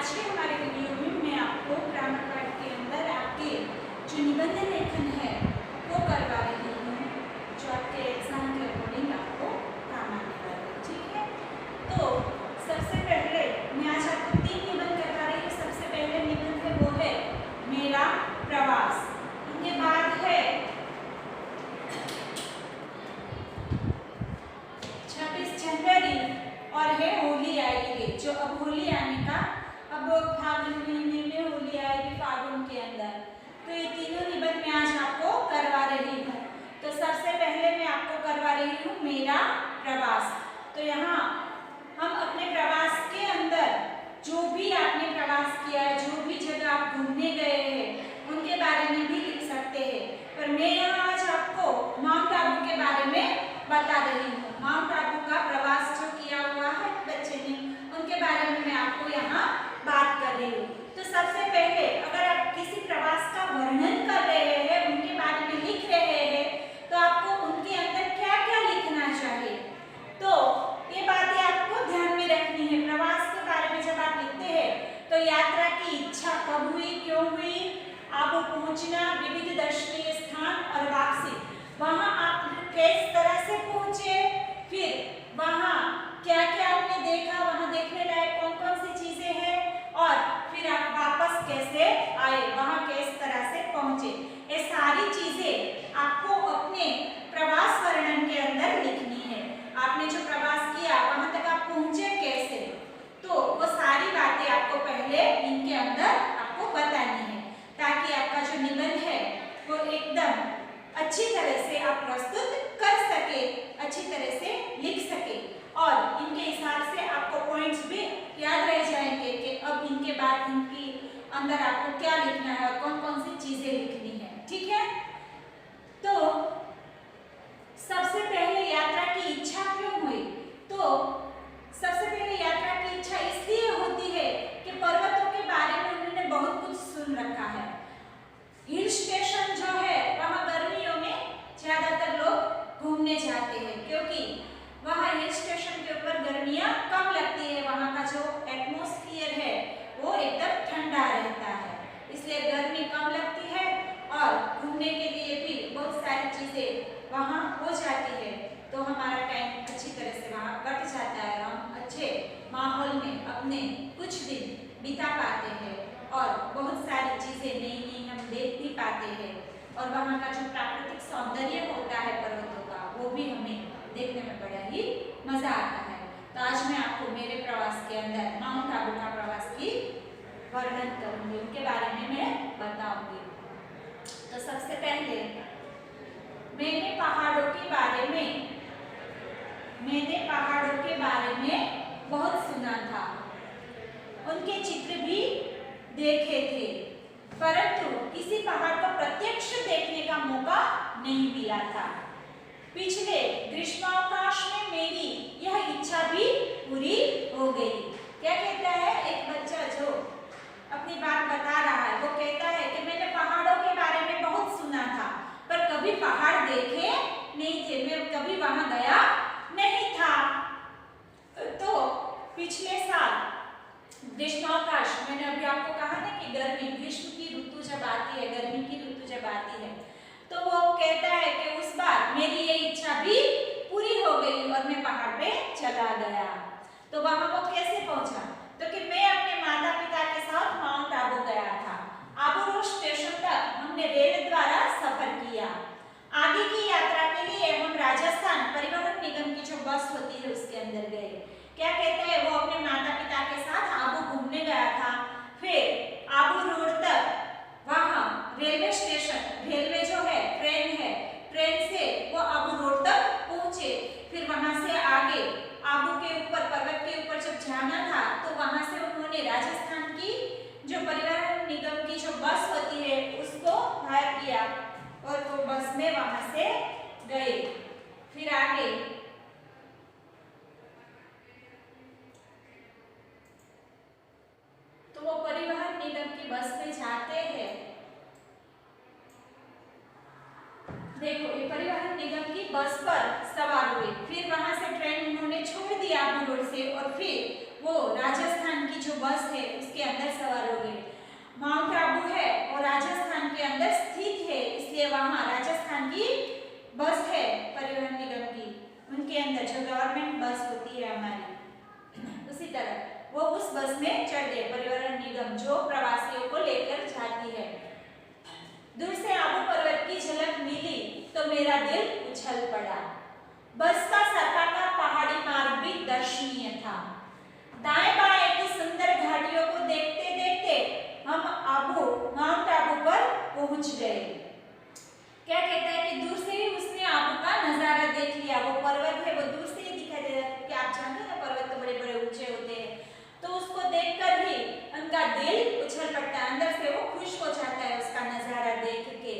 आज के हमारे वीडियो में मैं आपको ग्रामर पार्ट के अंदर आपके जो निबंध लेखन है वो करवा रही हूँ, जो आपके एग्जाम के अकॉर्डिंग आपको काम आने वाला है। ठीक है, तो सबसे पहले मैं आज आपको 3 निबंध करवा रही हूँ। सबसे पहले निबंध है वो है मेरा प्रवास, उसके बाद है 26 जनवरी और है होली आएगी, जो अब होली आने का, अब फागुन महीने में होली आएगी फागुन के अंदर। तो ये तीनों निबंध मैं आज आपको करवा रही हूँ। तो सबसे पहले मैं आपको करवा रही हूँ मेरा प्रवास। तो यहाँ हम अपने प्रवास के अंदर जो भी आपने प्रवास किया है, जो भी जगह आप घूमने गए हैं, उनके बारे में भी लिख सकते हैं। पर मैं यहाँ आज आपको माउंट आबू के बारे में बता रही हूँ। माउंट आबू का प्रवास जो किया हुआ है बच्चे ने, उनके बारे में मैं आपको यहाँ बात कर रही हूँ। तो सबसे पहले अगर आप किसी प्रवास का वर्णन कर रहे हैं, उनके बारे में लिख रहे हैं, तो आपको उनके अंदर क्या क्या लिखना चाहिए, तो ये बातें आपको ध्यान में रखनी है। प्रवास के बारे में जब आप लिखते हैं तो यात्रा की इच्छा कब हुई, क्यों हुई, आबू पहुंचना, विविध दर्शनीय स्थान और वापसी, वहां आप किस तरह से पहुंचे, फिर वहां क्या क्या आपने देखा, वहां देखने लायक कौन कौन सी चीजें हैं, और फिर आप वापस कैसे आए, वहां किस तरह से पहुंचे। ये सारी चीजें आपको अपने प्रवास वर्णन के अंदर लिखनी है। आपने जो प्रवास किया वहां तक आप पहुंचे कैसे, तो वो सारी बातें आपको पहले इनके अंदर आपको बतानी है, ताकि आपका जो निबंध है वो एकदम अच्छी तरह से आप प्रस्तुत कर सके, अच्छी तरह से लिख सके, और इनके हिसाब से आपको पॉइंट्स भी याद रह जाएंगे कि अब इनके बाद इनकी अंदर आपको क्या लिखना है और कौन कौन सी चीजें लिखनी है। ठीक है, तो सबसे पहले यात्रा की इच्छा क्यों हुई, तो सबसे पहले यात्रा की इच्छा इसलिए होती है कि पर्वतों के बारे में उन्होंने बहुत कुछ सुन रखा है। हिल स्टेशन जो है वहाँ गर्मियों में ज्यादातर लोग घूमने जाते हैं, क्योंकि वहाँ हिल स्टेशन के ऊपर गर्मियाँ कम लगती है, वहाँ का जो एटमॉस्फेयर है वो एकदम ठंडा रहता है, इसलिए गर्मी कम लगती है और घूमने के लिए भी बहुत सारी चीजें वहाँ हो जाती है। तो हमारा टाइम अच्छी तरह से वहाँ कट जाता है, हम अच्छे माहौल में अपने कुछ दिन बिता पाते हैं और बहुत सारी चीजें नई नई हम देख भी पाते हैं, और वहाँ का जो प्राकृतिक सौंदर्य होता है पर्वतों का, वो भी हमें देखने में बड़ा ही मजा आता है। तो आज मैं आपको मेरे प्रवास के अंदर माउंट आबू का प्रवास की वर्णन करूंगी, उनके बारे में मैं बताऊंगी। तो सबसे पहले मैंने पहाड़ों के बारे में बहुत सुना था, उनके चित्र भी देखे थे, परंतु किसी पहाड़ को प्रत्यक्ष देखने का मौका नहीं मिला था। पिछले ग्रीष्मावकाश में मेरी यह इच्छा भी पूरी हो गई। क्या कहता है एक बच्चा जो अपनी बात बता रहा है, वो कहता है कि मैंने पहाड़ों के बारे में बहुत सुना था, पर कभी पहाड़ देखे नहीं थे, मैं कभी वहां गया नहीं था। तो पिछले साल ग्रीष्मावकाश, मैंने अभी आपको कहा ना कि गर्मी, ग्रीष्म की ऋतु जब आती है, गर्मी की ऋतु जब आती है, तो वो कहता है कि उस बार मेरी ये इच्छा भी पूरी हो गई और मैं पहाड़ पे चला गया। तो वहां वो कैसे पहुंचा, तो कि मैं अपने माता पिता के साथ माउंट आबू गया था। आबू रोड स्टेशन तक हमने रेल द्वारा सफर किया। आगे की यात्रा के लिए हम राजस्थान परिवहन निगम की जो बस होती है उसके अंदर गए। क्या कहते हैं, वो अपने माता पिता के साथ आबू घूमने गया था, फिर आबू रोड तक, वहां रेलवे स्टेशन, रेलवे जो है ट्रेन है, ट्रेन से वो आबू रोड तक पहुंचे, फिर वहां से आगे आबू के ऊपर, पर्वत के ऊपर जब जाना था, तो वहां से उन्होंने राजस्थान की जो परिवहन निगम की जो बस होती है उसको हायर किया और वो बस में वहां से गए। फिर आगे सवार हुए। फिर वहां से ट्रेन उन्होंने छोड़ दिया आबू रोड से और फिर वो राजस्थान की जो बस है उसके अंदर सवार हो गए। माउंट आबू है और राजस्थान के अंदर स्थित है, इसलिए वहां राजस्थान की बस है परिवहन निगम की, उनके अंदर जो गवर्नमेंट बस होती है हमारी, उसी तरह वो उस बस में चढ़ गए परिवहन निगम जो प्रवासियों को लेकर जाती है। दूर से आबू पर्वत की झलक मिली तो मेरा दिल उछल पड़ा। बस का सर्पाकार पहाड़ी मार्ग भी दर्शनीय था। दाएं बाएं की सुंदर घाटियों को देखते देखते हम माउंट आबू पर पहुंच गए। क्या कहता है कि दूर से ही उसने आबू का नजारा देख लिया। वो पर्वत है वो दूर से ही दिखाई दे रहा है, कि आप जानते हैं ना पर्वत तो बड़े बड़े ऊंचे होते हैं, तो उसको देखकर ही उनका दिल उछल पड़ता है, अंदर से वो खुश हो जाता है उसका नजारा देख के।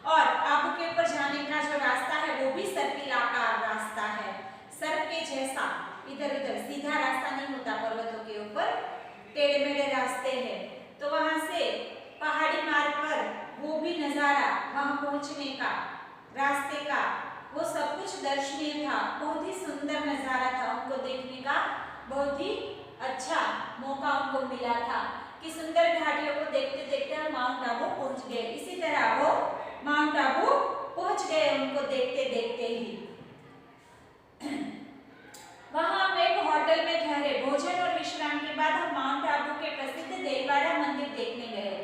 और आबू के ऊपर जाने का जो रास्ता है वो भी सर्पिलाकार रास्ता है, सर्प के जैसा, इधर उधर सीधा रास्ता नहीं होता, पर्वतों के ऊपर टेढ़े मेढ़े रास्ते हैं। तो वहां से पहाड़ी मार्ग पर वो भी नजारा, वहां पहुंचने का रास्ते का, वो सब कुछ दर्शनीय था, बहुत ही सुंदर नजारा था, उनको देखने का बहुत ही अच्छा मौका उनको मिला था कि सुंदर घाटियों को देखते देखते हम माउंट आबू पहुंच गए। इसी तरह वो माउंट आबू पहुंच गए उनको देखते देखते ही। वहां हम एक होटल में ठहरे। भोजन और विश्राम के बाद हम माउंट आबू के प्रसिद्ध देलवाड़ा मंदिर देखने गए।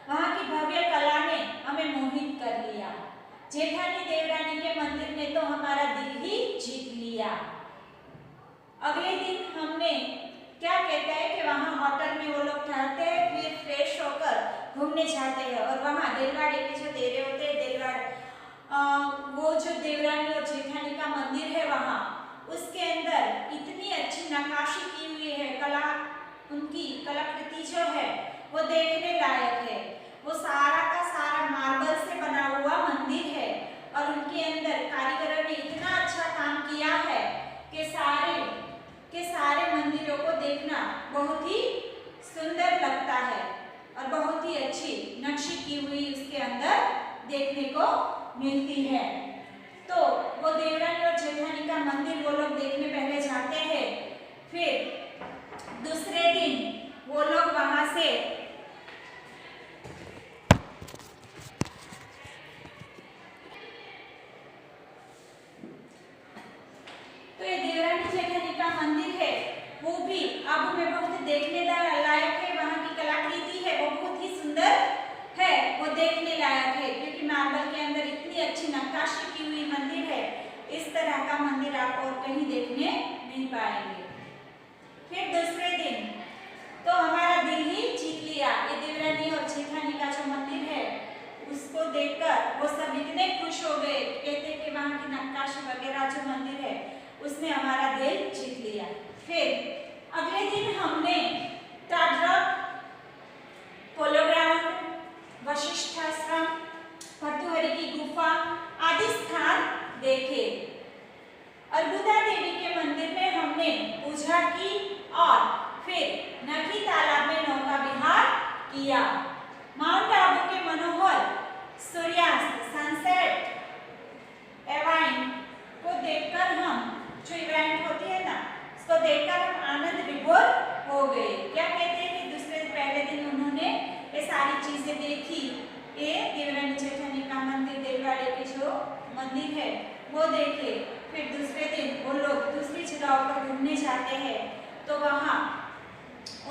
वहां की भव्य कला ने हमें मोहित कर लिया। जेठानी देवरानी के मंदिर ने तो हमारा दिल ही जीत लिया। अगले दिन हमने क्या कहते हैं कि वहां होटल में वो लोग ठहरते हैं, फिर फ्रेश होकर घूमने जाते हैं और वहां देलवाड़े के जो देरे होते हैं, वो जो देवरानी और जेठानी का मंदिर है वहां, उसके अंदर इतनी अच्छी नक्काशी की हुई है, कला, उनकी कलाकृति जो है वो देखने लायक है। वो सारा का सारा मार्बल से बना हुआ मंदिर है और उनके अंदर कारीगरों ने इतना अच्छा काम किया है कि सारे मंदिरों को देखना बहुत ही सुंदर लगता है और बहुत ही अच्छी नक्शी की हुई उसके अंदर देखने को मिलती है। तो वो देवरानी और जेठानी का मंदिर वो लोग देखने पहले जाते हैं, फिर दूसरे दिन वो लोग वहां से तो ये देवरानी जेठानी का मंदिर है वो भी आबू में बहुत देखने लायक है। वहां की कलाकृति है वो बहुत ही सुंदर है, वो देखने लायक है, क्योंकि मार्बल के अंदर इतनी अच्छी नक्काशी की हुई मंदिर है। इस तरह का मंदिर आप और कहीं देखने नहीं पाएंगे। फिर दूसरे दिन तो हमारा दिल ही जीत लिया। ये देवरानी और जेठानी का जो मंदिर है उसको देखकर वो सब इतने खुश हो गए, कहते कि वहां की नक्काशी वगैरह जो मंदिर है उसने हमारा दिल जीत लिया। फिर अगले दिन हमने टाडरक, पोलो ग्राउंड, वशिष्ठाश्रम, भर्तृहरि की गुफा आदि स्थान देखे। अर्बुदा देवी के मंदिर में हमने पूजा की और फिर नखी तालाब में नौका विहार किया। माउंट आबू के मनोहर सूर्यास्त, सनसेट इवेंट को देखकर हम, जो इवेंट होती है ना, उसको देखकर हम आनंद विभोर हो गए। क्या कहते हैं कि पहले दिन उन्होंने ये सारी चीजें देखी, ये देवरानी जेठानी का मंदिर, देववाड़े के जो मंदिर है वो देखे। फिर दूसरे दिन वो लोग दूसरी जगहों पर घूमने जाते हैं, तो वहाँ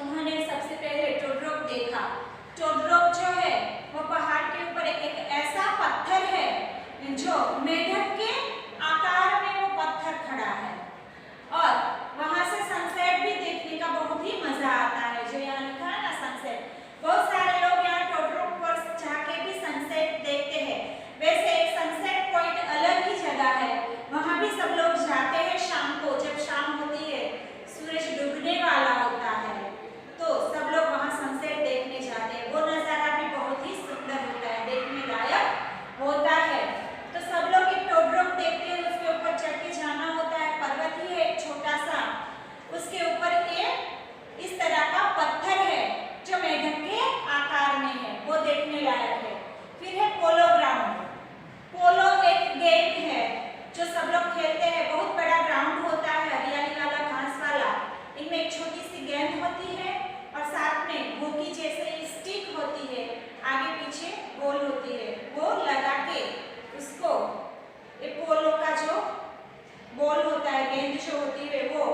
उन्होंने सबसे पहले टोडरोक देखा। टोडरोक जो है वो पहाड़ के ऊपर एक ऐसा पत्थर है जो मेढक के आकार में वो पत्थर खड़ा है और वहां से सनसेट भी देखने का बहुत ही मजा आता है। जो यहाँ लिखा है ना सनसेट, बहुत सारे लोग यहाँ टोडरोक पर जाके भी सनसेट देखते हैं। वैसे एक सनसेट पॉइंट अलग ही जगह है, वहां भी सब लोग जाते हैं शाम को। जब शाम होती है, सूरज डूबने वाला होता है, तो सब लोग वहां सनसेट देखने जाते हैं। वो नजारा भी बहुत ही सुंदर होता है, देखने लायक होता है। तो सब लोग एक गेंद जो होती है वो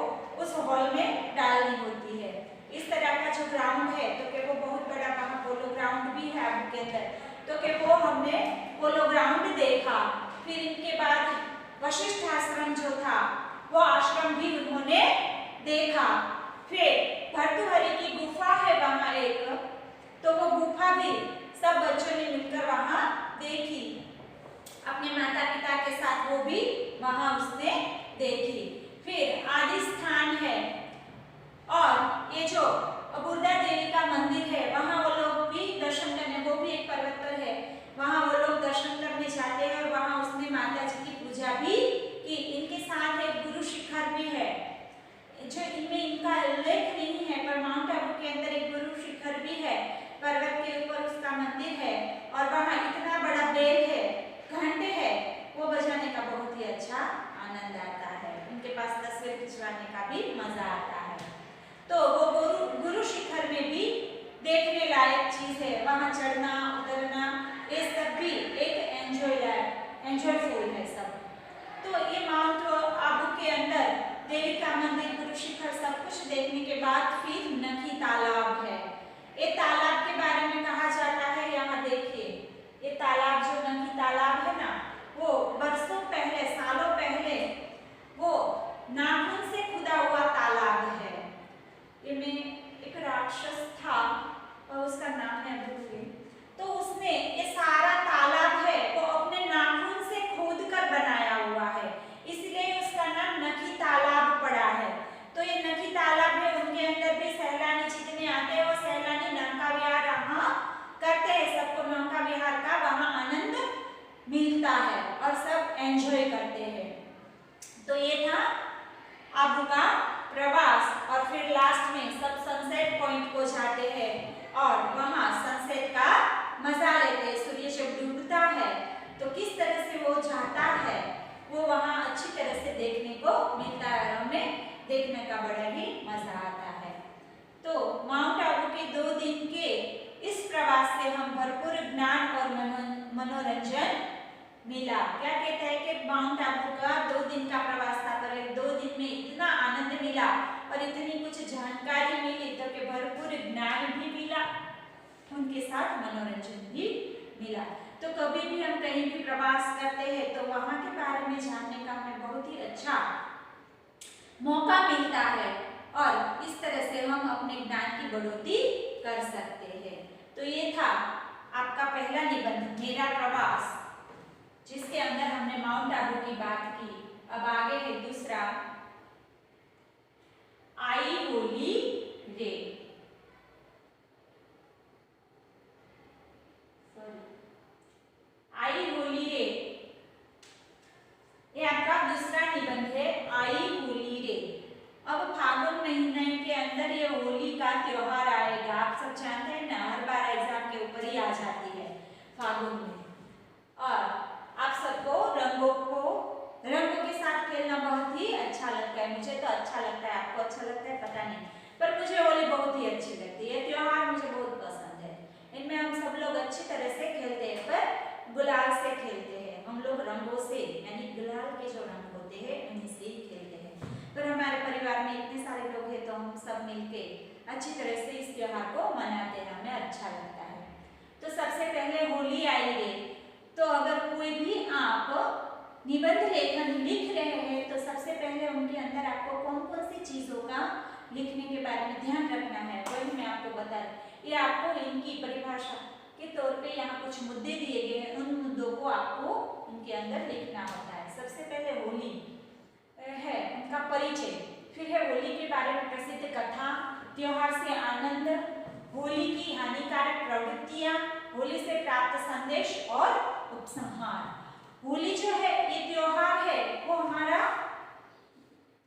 उस हॉल में डालनी होती है। इस तरह का जो ग्राउंड है तो कि वो बहुत बड़ा वहाँ पोलो ग्राउंड भी है आपके अंदर, तो कि वो हमने पोलो ग्राउंड देखा। फिर इनके बाद वशिष्ठ आश्रम जो था वो आश्रम भी उन्होंने देखा। फिर भर्तृहरि की गुफा है वहाँ एक, तो वो गुफा भी सब बच्चों ने मिलकर वहाँ देखी। अपने माता पिता के साथ वो भी वहाँ उसने देखी। फिर आदि स्थान है और ये जो अबुर्दा देवी का मंदिर है वहाँ वो लोग भी दर्शन करने, वो भी एक पर्वत पर है, वहाँ वो लोग दर्शन करने जाते हैं और वहाँ उसने माता जी की पूजा भी की। इनके साथ एक गुरु शिखर भी है जो इनमें इनका उल्लेख नहीं है, पर माउंट आबू के अंदर एक गुरु शिखर भी है, पर्वत के ऊपर उसका मंदिर है और वहाँ इतना बड़ा बेल है, घंटे है, वो बजाने का बहुत ही अच्छा आनंद आता है। उनके पास तस्वीर खिंचवाने का भी मजा आता है। तो वो गुरु शिखर में भी देखने लायक चीज है, वहाँ चढ़ना उतरना ये सब भी एक एंजॉयफुल है सब। तो ये माउंट आबू के अंदर देवी का मंदिर, गुरु शिखर सब कुछ देखने के बाद फिर नखी तालाब है। ये तालाब के बारे में कहा जाता है, यहाँ देखिए ये तालाब जो नखी तालाब है ना, वो बरसों पहले, सालों पहले वो नाखून से खुदा हुआ तालाब है। इनमें एक राक्षस था और उसका नाम है भूल गई, तो उसने ये सारा तालाब है वो अपने नाखून से खोद कर बनाया हुआ है, इसलिए उसका नाम नखी तालाब पड़ा है। तो ये नखी तालाब है, उनके अंदर भी सैलानी जितने आते हैं वो सैलानी नौका विहार वहाँ करते हैं, सबको नौका विहार का वहाँ आनंद मिलता है और सब एंजॉय करते हैं। तो ये था आबू का प्रवास और फिर लास्ट में सब सनसेट पॉइंट को जाते हैं और वहाँ सनसेट का मजा लेते हैं। सूर्य जब डूबता है तो किस तरह से वो जाता है वो वहाँ अच्छी तरह से देखने को मिलता है, हमें देखने का बड़ा ही मजा आता है। तो माउंट आबू के 2 दिन के इस प्रवास से हम भरपूर ज्ञान और मनोरंजन मिला। क्या कहते हैं कि माउंट आबू का 2 दिन का प्रवास था, पर 2 दिन में इतना आनंद मिला और इतनी कुछ जानकारी मिली तो कि भरपूर ज्ञान भी मिला, उनके साथ मनोरंजन भी मिला। तो कभी भी हम कहीं भी प्रवास करते हैं तो वहाँ के बारे में जानने का हमें बहुत ही अच्छा मौका मिलता है और इस तरह से हम अपने ज्ञान की बढ़ोतरी कर सकते हैं। तो ये था आपका पहला निबंध, मेरा प्रवास, जिसके अंदर हमने माउंट आबू की बात की। अब आगे है दूसरा, आई होली रे। आई होली रे, ये आपका दूसरा निबंध है, आई होली रे। अब फागुन महीने के अंदर ये होली का त्योहार आएगा। आप सब जानते हैं ना, हर बार एग्जाम के ऊपर ही आ जाती है फागुन में, और आप सबको रंगों के साथ खेलना बहुत ही अच्छा लगता है। मुझे तो अच्छा लगता है, आपको अच्छा लगता है पता नहीं, पर मुझे होली बहुत ही अच्छी लगती है। त्योहार मुझे बहुत पसंद है, इनमें हम सब लोग अच्छी तरह से खेलते हैं, पर गुलाल से खेलते हैं हम लोग, रंगों से, यानी गुलाल के जो रंग होते हैं उन्हीं से ही खेलते हैं। पर हमारे परिवार में इतने सारे लोग हैं तो हम सब मिलके अच्छी तरह से इस त्योहार को मनाते हैं, हमें अच्छा लगता है। तो सबसे पहले होली आई है, तो अगर कोई भी आप निबंध लेखन लिख रहे हैं तो सबसे पहले उनके अंदर आपको कौन कौन सी चीज़ों का लिखने के बारे में ध्यान रखना है वही मैं आपको बता रही। ये आपको इनकी परिभाषा के तौर पे यहाँ कुछ मुद्दे दिए गए हैं, उन मुद्दों को आपको उनके अंदर लिखना होता है। सबसे पहले होली है, उनका परिचय, फिर है होली के बारे में प्रसिद्ध कथा, त्योहार से आनंद, होली की हानिकारक प्रवृत्तियां, होली से प्राप्त संदेश और उपसंहार। होली जो है ये त्योहार है, वो हमारा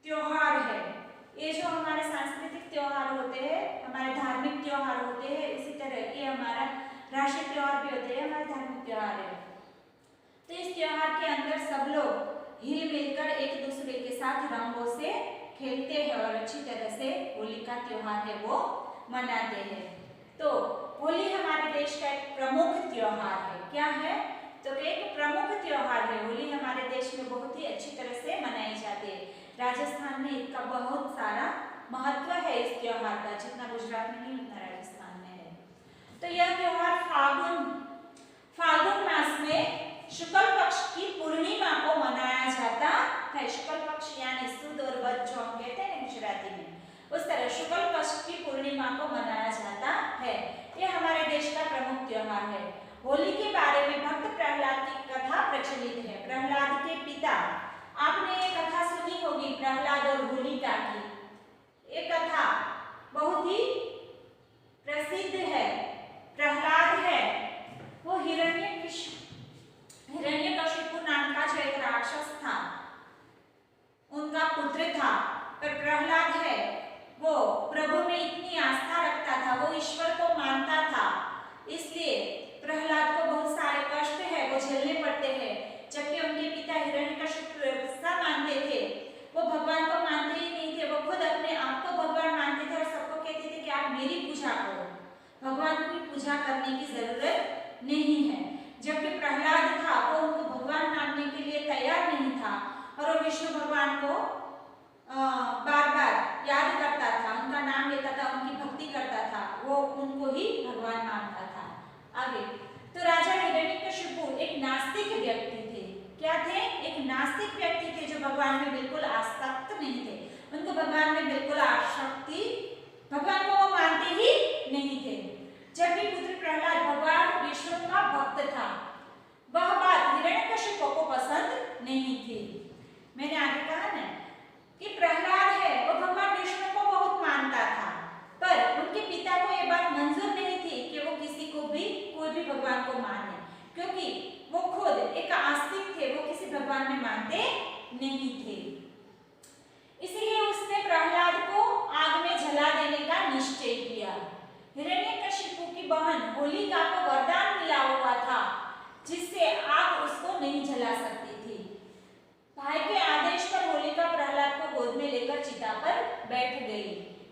त्योहार है। ये जो हमारे सांस्कृतिक त्योहार होते हैं, हमारे धार्मिक त्योहार होते हैं, इसी तरह ये हमारा राष्ट्रीय त्योहार भी होते हैं, हमारे धार्मिक त्योहार है। तो इस त्योहार के अंदर सब लोग हिल मिलकर एक दूसरे के साथ रंगों से खेलते हैं और अच्छी तरह से होली का त्योहार है वो मनाते हैं। तो होली हमारे देश का एक प्रमुख त्योहार है। क्या है? तो एक प्रमुख त्योहार है। होली हमारे देश में बहुत ही अच्छी तरह से मनाई जाती है। राजस्थान में इसका बहुत सारा महत्व है इस त्योहार का, जितना गुजरात में नहीं उतना राजस्थान में है। तो यह त्योहार फाल्गुन मास में शुक्ल पक्ष की पूर्णिमा को मनाया जाता है। शुक्ल पक्ष यानी सुद और वद जो हम कहते हैं गुजराती में, उस तरह शुक्ल पक्ष की पूर्णिमा को मनाया जाता है। यह हमारे देश का प्रमुख त्योहार है। होली के बारे में भक्त प्रहलाद की कथा प्रचलित है। प्रहलाद के पिता, आपने ये कथा सुनी होगी प्रहलाद और होलिका की। ये कथा बहुत ही प्रसिद्ध है। प्रहलाद है वो हिरण्यकशिपु नाम का जो एक राक्षस था उनका पुत्र था। पर प्रहलाद है वो प्रभु में इतनी आस्था रखता था, वो ईश्वर को मानता था, इसलिए प्रहलाद को बहुत सारे कष्ट है वो झेलने पड़ते हैं। जबकि उनके पिता हिरण्यकशिपु ऐसा मानते थे, वो भगवान को मानते ही नहीं थे, वो खुद अपने आप को भगवान मानते थे और सबको कहते थे कि आप मेरी पूजा करो, भगवान की पूजा करने की जरूरत नहीं है। जबकि प्रहलाद था वो उनको भगवान मानने के लिए तैयार नहीं था और वो विष्णु भगवान को बार बार याद करता था, उनका नाम लेता था, उनकी भक्ति करता था, वो उनको ही भगवान मानता था। आगे तो राजा हिरण्यकशिपु एक नास्तिक व्यक्ति थे। क्या थे? एक नास्तिक व्यक्ति थे जो भगवान में बिल्कुल आसक्त नहीं थे। उनको भगवान में बिल्कुल आसक्ति, भगवान को वो मानते ही नहीं थे। जबकि पुत्र प्रहलाद भगवान विष्णु का भक्त था। वह बात हिरण्यकशिपु को पसंद नहीं थी। मैंने आगे कहा ना कि प्रहलाद है वो भगवान विष्णु को बहुत मानता था, पर उनके पिता को यह बात मंजूर नहीं थी कि वो किसी को भी कोई भी भगवान को माने, क्योंकि वो खुद एक आस्तिक थे, वो किसी भगवान में मानते नहीं थे। इसलिए उसने प्रहलाद को आग में जला देने का निश्चय किया। हिरण्यकशिपु की बहन होलिका को वरदान मिला हुआ था जिससे आग उसको नहीं जला सकती थी। भाई के आदेश पर होलिका प्रहलाद को गोद में लेकर चिता पर बैठ गई।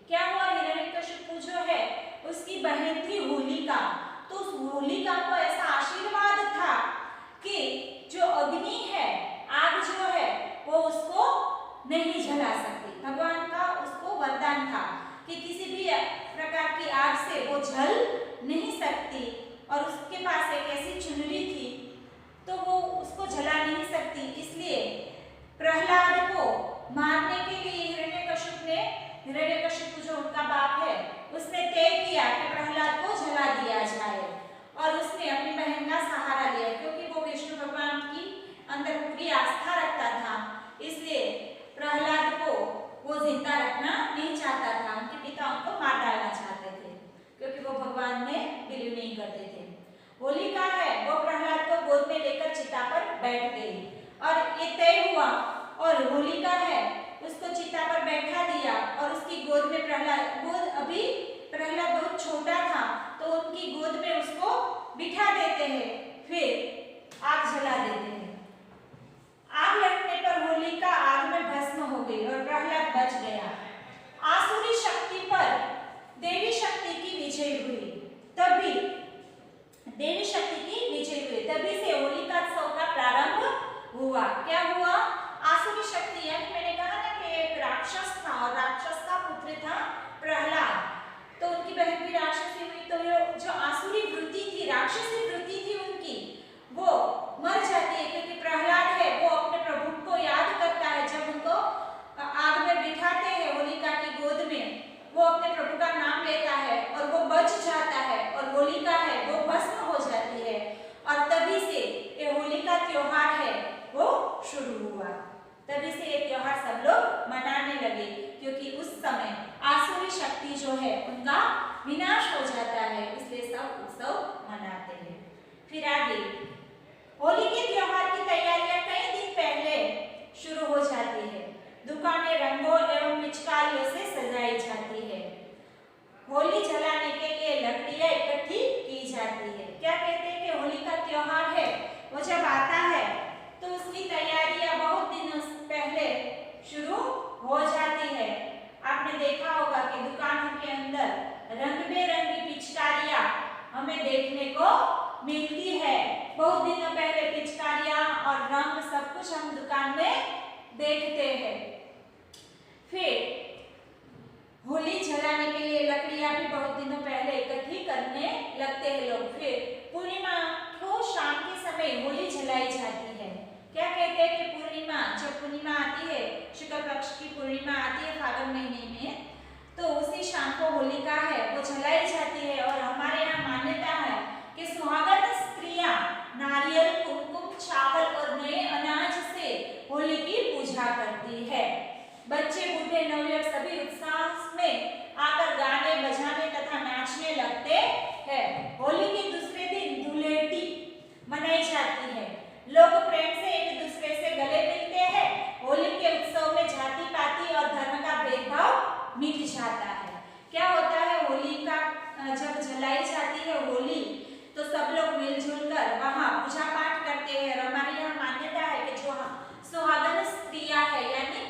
क्या हुआ? हिरण्यकशिपु जो है उसकी बहन थी होलिका, तो उस होलिका को ऐसा आशीर्वाद था कि जो अग्नि है, आग जो है वो उसको नहीं जला सकती। भगवान का उसको वरदान था कि किसी भी प्रकार की आग से वो जल नहीं सकती, और उसके पास एक ऐसी चुनरी थी तो वो उसको जला नहीं सकती। इसलिए प्रहलाद को मारने के लिए हिरण्यकशिपु जो उनका बाप है उसने तय किया कि प्रहलाद को जला दिया जाए, और उसने अपनी बहन का सहारा लिया क्योंकि वो विष्णु भगवान की अंदर पूरी आस्था रखता था। इसलिए प्रहलाद को वो जिंदा रखना नहीं चाहता था। उनके पिता उनको मार डालना चाहते थे क्योंकि वो भगवान में बिलीव नहीं करते थे। होलिका है वो प्रहलाद को गोद में लेकर चिता पर बैठ गई और ये तय हुआ, और होलिका है उसको चिता पर बैठा दिया और उसकी गोद में अभी प्रहलाद बहुत छोटा था तो उनकी गोद में उसको बिठा देते हैं, फिर आग जला देते हैं। आग लगने पर होलिका आग में भस्म हो गई और प्रहलाद बच गया। आसुरी शक्ति पर देवी शक्ति की विजय हुई। तभी से होलिकोत्सव का प्रारंभ हुआ। क्या हुआ? आसुरी शक्ति, यानी मैंने कहा ना कि एक राक्षस था और राक्षस का पुत्र था प्रहलाद, तो उनकी बहन भी राक्षसी हुई, तो ये जो आसुरी वृत्ति थी, राक्षसी वृत्ति थी उनकी, वो मर जाती है क्योंकि प्रहलाद है वो अपने प्रभु को याद करता है। जब उनको आग में बिठाते हैं होलिका की गोद में, वो अपने प्रभु का नाम लेता है और वो बच जाता है, और होलिका है वो भस्म हो जाती है, और तभी से ये होलिका त्योहार है वो शुरू हुआ। तभी से ये त्योहार सब लोग मनाने लगे क्योंकि उस समय आसुरी शक्ति जो है उनका विनाश हो जाता है, इसलिए सब उत्सव मनाते हैं। फिर आगे होली के त्योहार की तैयारियां कई दिन पहले शुरू हो जाती है। दुकानें रंगों एवं पिचकारियों से सजाई जाती है। होली जलाने के लिए लकड़ियां इकट्ठी की जाती है। क्या कहते हैं कि होली का त्योहार है वो जब आता है तो उसकी तैयारियां बहुत दिनों पहले शुरू हो जाती है। आपने देखा होगा कि दुकानों के अंदर रंग बेरंगी पिचकारियां हमें देखने को मिलती है। बहुत दिनों पहले पिचकारियां और रंग सब कुछ हम दुकान में देखते हैं। शाम को होलिका है वो जलाई जाती है और हमारे यहाँ मान्यता है कि सुहागन स्त्रियां नारियल, कुमकुम, चावल और नए अनाज से होली की पूजा करती है। बच्चे, बूढ़े, नवयुवक सभी उत्साह में आकर गाने बजाने तथा नाचने लगते हैं। होली के दूसरे दिन धुलेटी मनाई जाती है। लोग प्रेम से एक दूसरे से गले मिलते हैं। होली के उत्सव में जाति पाति और धर्म का भेदभाव मिट जाता है। क्या होता है, होली का जब जलाई जाती है होली तो सब लोग मिलजुल कर वहाँ पूजा पाठ करते हैं। और हमारे यहाँ मान्यता है कि जो सुहागन स्त्रियां है यानी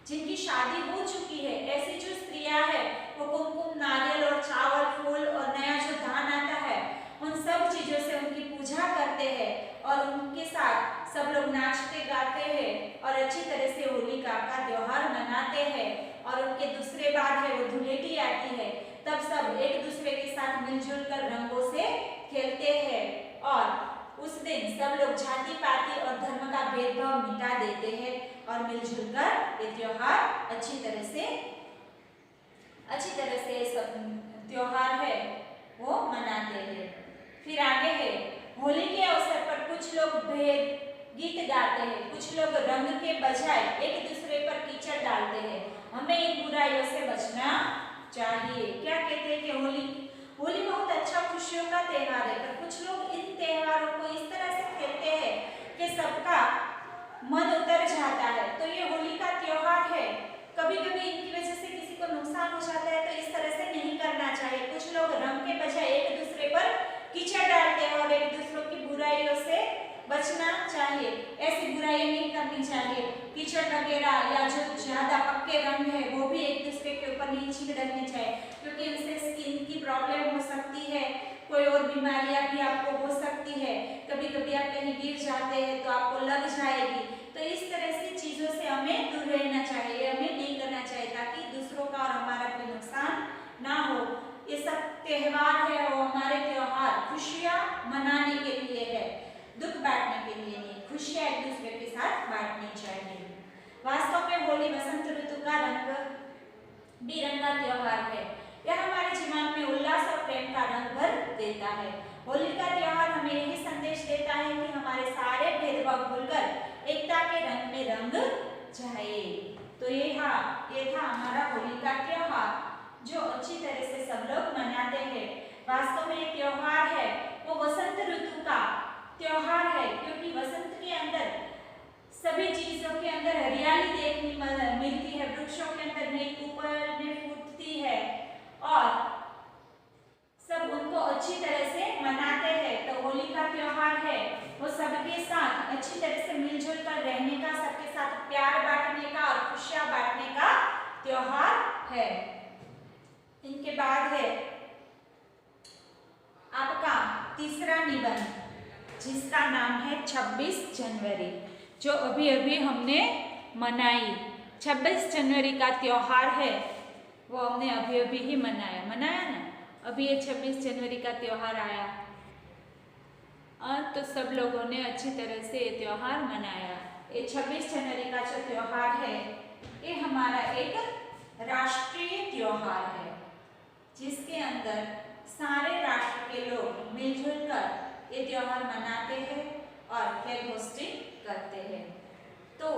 जिनकी शादी हो चुकी है, ऐसी जो स्त्रियां है वो कुमकुम, नारियल और चावल, फूल और नया जो धान आता है उन सब चीजों से उनकी पूजा करते हैं और उनके साथ सब लोग नाचते गाते हैं और अच्छी तरह से होलिका का त्योहार मनाते हैं। और उनके दूसरे बाद है वो धुलेटी आती है, तब सब एक दूसरे के साथ मिलजुल कर रंगों से खेलते हैं और उस दिन सब लोग जाति पाति और धर्म का भेदभाव मिटा देते हैं और मिलजुल कर ये त्योहार अच्छी तरह से सब त्योहार है वो मनाते हैं। फिर आगे है, होली के अवसर पर कुछ लोग भेद गीत गाते हैं, कुछ लोग रंग के बजाय एक दूसरे पर कीचड़ डालते हैं। हमें इन बुराइयों से बचना चाहिए। क्या कहते हैं कि होली बहुत अच्छा खुशियों का त्योहार है, पर कुछ लोग इन त्योहारों को इस तरह से खेलते हैं कि सबका मन उतर जाता है। तो ये होली का त्योहार है, कभी कभी इनकी वजह से किसी को नुकसान हो जाता है, तो इस तरह से नहीं करना चाहिए। कुछ लोग रंग के बजाय एक दूसरे पर कीचड़ डालते हैं और एक दूसरों की बुराइयों से बचना चाहिए। ऐसी बुराइयां नहीं करनी चाहिए। कीचड़ वगैरह या जो ज्यादा पक्के रंग है वो भी एक दूसरे के ऊपर नहीं छिड़कने चाहिए, क्योंकि इनसे स्किन की प्रॉब्लम हो सकती है, कोई और बीमारियां भी आपको हो सकती है। कभी कभी आप कहीं गिर जाते हैं तो आपको लग जाएगी। तो इस तरह से चीजों से हमें दूर रहना चाहिए, हमें नहीं करना चाहिए, ताकि दूसरों का और हमारा कोई नुकसान ना हो। ये सब त्योहार है वो हमारे त्योहार खुशियां मनाने के लिए है, दुख बांटने के लिए नहीं। खुशियां एक दूसरे के साथ बांटनी चाहिए। वास्तव में होली वसंत ऋतु का रंग बिरंगा त्योहार है। यह हमारे जीवन में उल्लास और प्रेम का रंग भर देता है। होली का त्योहार हमें यही संदेश देता है कि हमारे सारे भेदभाव भूलकर एकता के रंग में रंग जाए। तो ये था हमारा होली का त्योहार जो अच्छी तरह से सब लोग मनाते हैं। वास्तव में ये त्योहार है वो वसंत ऋतु का त्योहार है, क्योंकि वसंत के अंदर सभी चीजों के अंदर हरियाली देखने मिलती है, वृक्षों के अंदर नई उपज फूटती है और सब उनको अच्छी तरह से मनाते हैं। तो होली का त्योहार है वो सबके साथ अच्छी तरह से मिलजुल कर रहने का, सबके साथ प्यार बांटने का और खुशियां बांटने का त्योहार है। इनके बाद है आपका तीसरा निबंध, जिसका नाम है 26 जनवरी, जो अभी अभी हमने मनाई। 26 जनवरी का त्योहार है वो हमने अभी अभी ही मनाया ना। अभी ये 26 जनवरी का त्योहार आया और तो सब लोगों ने अच्छी तरह से ये त्योहार मनाया। ये 26 जनवरी का जो त्योहार है ये हमारा एक राष्ट्रीय त्योहार है, जिसके अंदर सारे राष्ट्र के लोग मिलजुल कर ये त्योहार मनाते हैं और फ्लैग होस्टिंग करते हैं। तो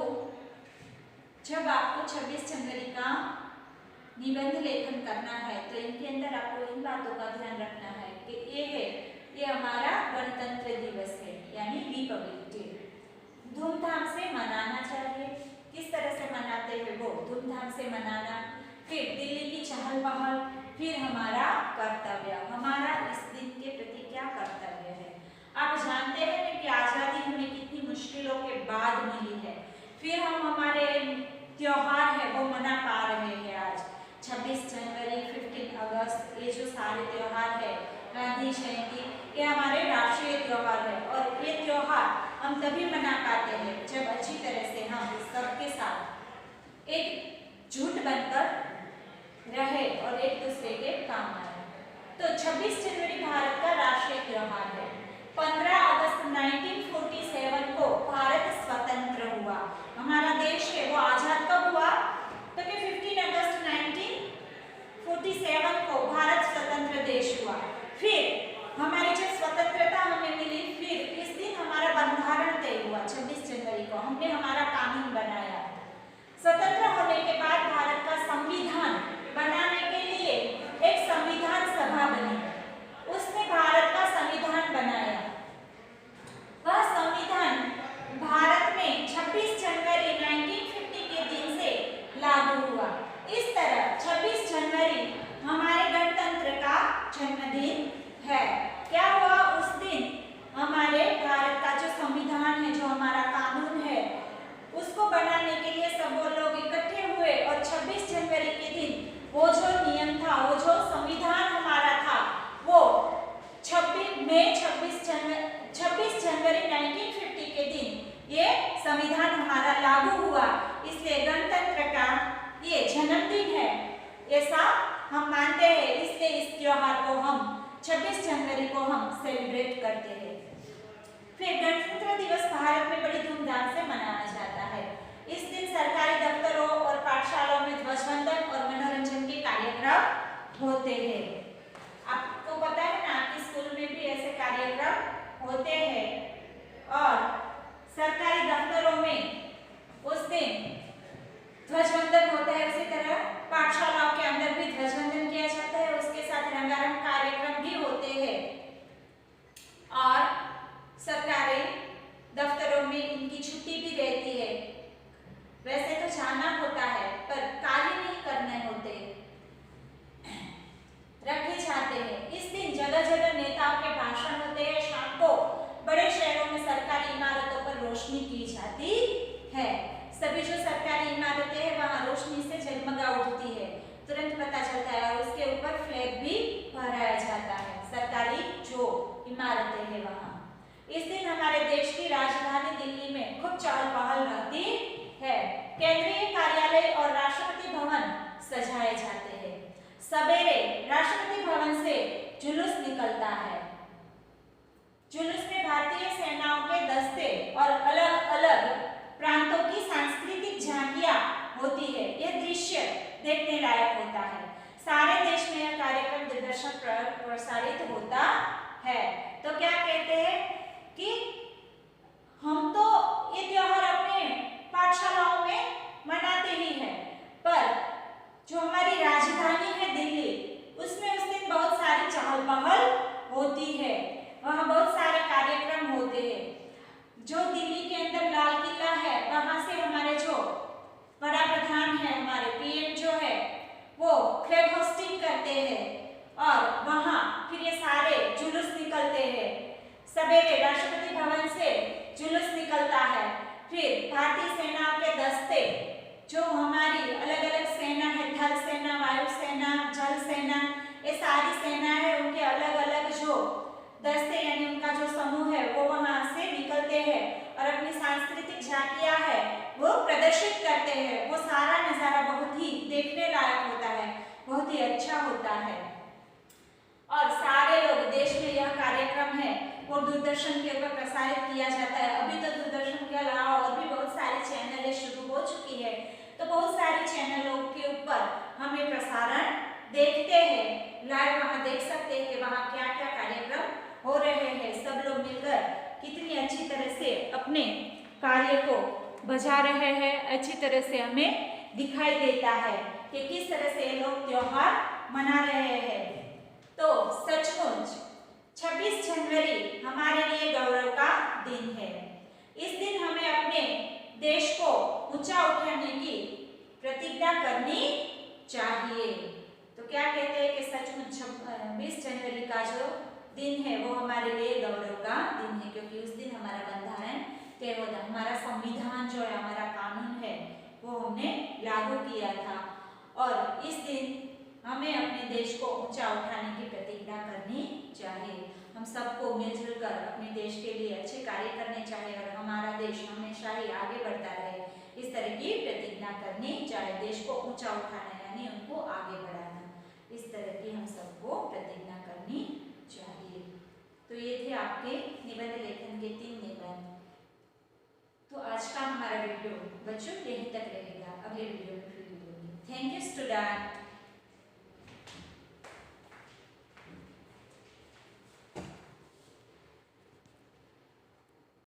जब आपको 26 जनवरी का निबंध लेखन करना है तो इनके अंदर आपको इन बातों का ध्यान रखना है कि ये हमारा गणतंत्र दिवस है यानी रिपब्लिक डे। धूमधाम से मनाना चाहिए। किस तरह से मनाते हैं वो धूमधाम से मनाना, फिर दिल्ली की चहल पहल, फिर हमारा कर्तव्य, हमारा इस दिन के प्रति क्या कर्तव्य है। आप जानते हैं कि आज़ादी हमें कितनी मुश्किलों के बाद मिली है, फिर हम हमारे त्योहार है वो मना पा रहे हैं। आज 26 जनवरी, 15 अगस्त, ये जो सारे त्योहार है, गांधी जयंती, ये हमारे राष्ट्रीय त्योहार है और ये त्योहार हम तभी मना पाते हैं जब अच्छी तरह से हम सबके साथ एकजुट बनकर रहे और एक दूसरे के काम आए। तो 26 जनवरी भारत का राष्ट्रीय त्योहार है। 15 अगस्त 1947 को भारत स्वतंत्र हुआ। हमारा देश है वो आजाद कब हुआ? तो कि 15 अगस्त 1947 करते हैं। फिर गणतंत्र दिवस भारत में बड़ी धूमधाम से मनाया जाता है। इस दिन सरकारी दफ्तरों और पाठशालाओं में ध्वजवंदन और मनोरंजन के कार्यक्रम होते हैं। आपको पता है ना, आपके स्कूल में भी ऐसे कार्यक्रम होते हैं। और सरकारी दफ्तरों में उस दिन ध्वजवंदन होता है, उसी तरह पाठशालाओं के अंदर भी ध्वजवंदन किया जाता है। उसके साथ रंगारंग कार्यक्रम भी होते हैं और सरकारी दफ्तरों में इनकी छुट्टी भी रहती है। वैसे तो जाना होता है पर कार्य नहीं करने होते, रखे जाते हैं। इस दिन जगह जगह नेताओं के भाषण होते हैं। शाम को बड़े शहरों में सरकारी इमारतों पर रोशनी की जाती है। सभी जो सरकारी इमारतें हैं वहां रोशनी से जगमगा उठती है, तुरंत पता चलता है। और उसके ऊपर फ्लैग भी फहराया जाता है, सरकारी जो इमारतें हैं वहां। इस दिन हमारे देश की राजधानी दिल्ली में खूब चहल पहल रहती है। केंद्रीय कार्यालय और राष्ट्रपति भवन सजाए जाते हैं। सवेरे राष्ट्रपति भवन से जुलूस निकलता है। जुलूस में भारतीय सेनाओं के दस्ते और अलग अलग प्रांतों की सांस्कृतिक झांकियां होती है। यह दृश्य देखने लायक होता है। सारे देश में यह कार्यक्रम दूरदर्शन पर प्रसारित होता है। तो क्या कहते हैं कि हम तो ये त्योहार अपने पाठशालाओं में मनाते ही हैं, पर जो हमारी राजधानी है दिल्ली, उसमें उस दिन बहुत सारी चहल पहल होती है। वहाँ बहुत सारे कार्यक्रम होते हैं। जो दिल्ली के अंदर लाल किला है, वहाँ से हमारे जो बड़ा प्रधान है, हमारे पीएम जो है, वो फ्लैग होस्टिंग करते हैं और वहाँ फिर ये सारे जुलूस निकलते हैं। सवेरे राष्ट्रपति भवन से जुलूस निकलता है। फिर भारतीय सेनाओं के दस्ते, जो हमारी अलग अलग सेना है, थल सेना, वायु सेना, जल सेना, ये सारी सेना है, उनके अलग अलग जो दस्ते यानी उनका जो समूह है वो वहां से निकलते हैं और अपनी सांस्कृतिक झांकियां है वो प्रदर्शित करते हैं। वो सारा नजारा बहुत ही देखने लायक होता है, बहुत ही अच्छा होता है। और सारे लोग, देश में यह कार्यक्रम है वो दूरदर्शन के ऊपर प्रसारित किया जाता है। अभी तो दूरदर्शन के अलावा और भी बहुत सारी चैनलें शुरू हो चुकी है, तो बहुत सारी चैनलों के ऊपर हमें प्रसारण देखते हैं। लाइव वहाँ देख सकते हैं कि वहाँ क्या क्या कार्यक्रम हो रहे हैं। सब लोग मिलकर कितनी अच्छी तरह से अपने कार्य को बजा रहे हैं। अच्छी तरह से हमें दिखाई देता है कि किस तरह से ये लोग त्योहार मना रहे हैं। तो सचमुच 26 जनवरी हमारे लिए गौरव का दिन है। इस दिन हमें अपने देश को ऊंचा उठाने की प्रतिज्ञा करनी चाहिए। तो क्या कहते हैं कि सचमुच 26 जनवरी का जो दिन है वो हमारे लिए गौरव का दिन है, क्योंकि उस दिन हमारा बंधारण तय होता, हमारा संविधान जो है, हमारा कानून है, वो हमने लागू किया था। और इस दिन हमें अपने देश को ऊंचा उठाने की प्रतिज्ञा करनी चाहिए। हम सबको मिलजुल कर अपने देश के लिए अच्छे कार्य करने चाहिए और हमारा देश हमेशा ही आगे बढ़ता रहे, इस तरह की प्रतिज्ञा करनी चाहिए। देश को ऊंचा उठाना यानी उनको आगे बढ़ाना, इस तरह की हम सबको प्रतिज्ञा करनी चाहिए। तो ये थे आपके निबंध लेखन के 3 निबंध। तो आज का हमारा वीडियो बच्चों यहीं तक रहेगा। अगले वीडियो में फिर मिलेंगे। Thank you student.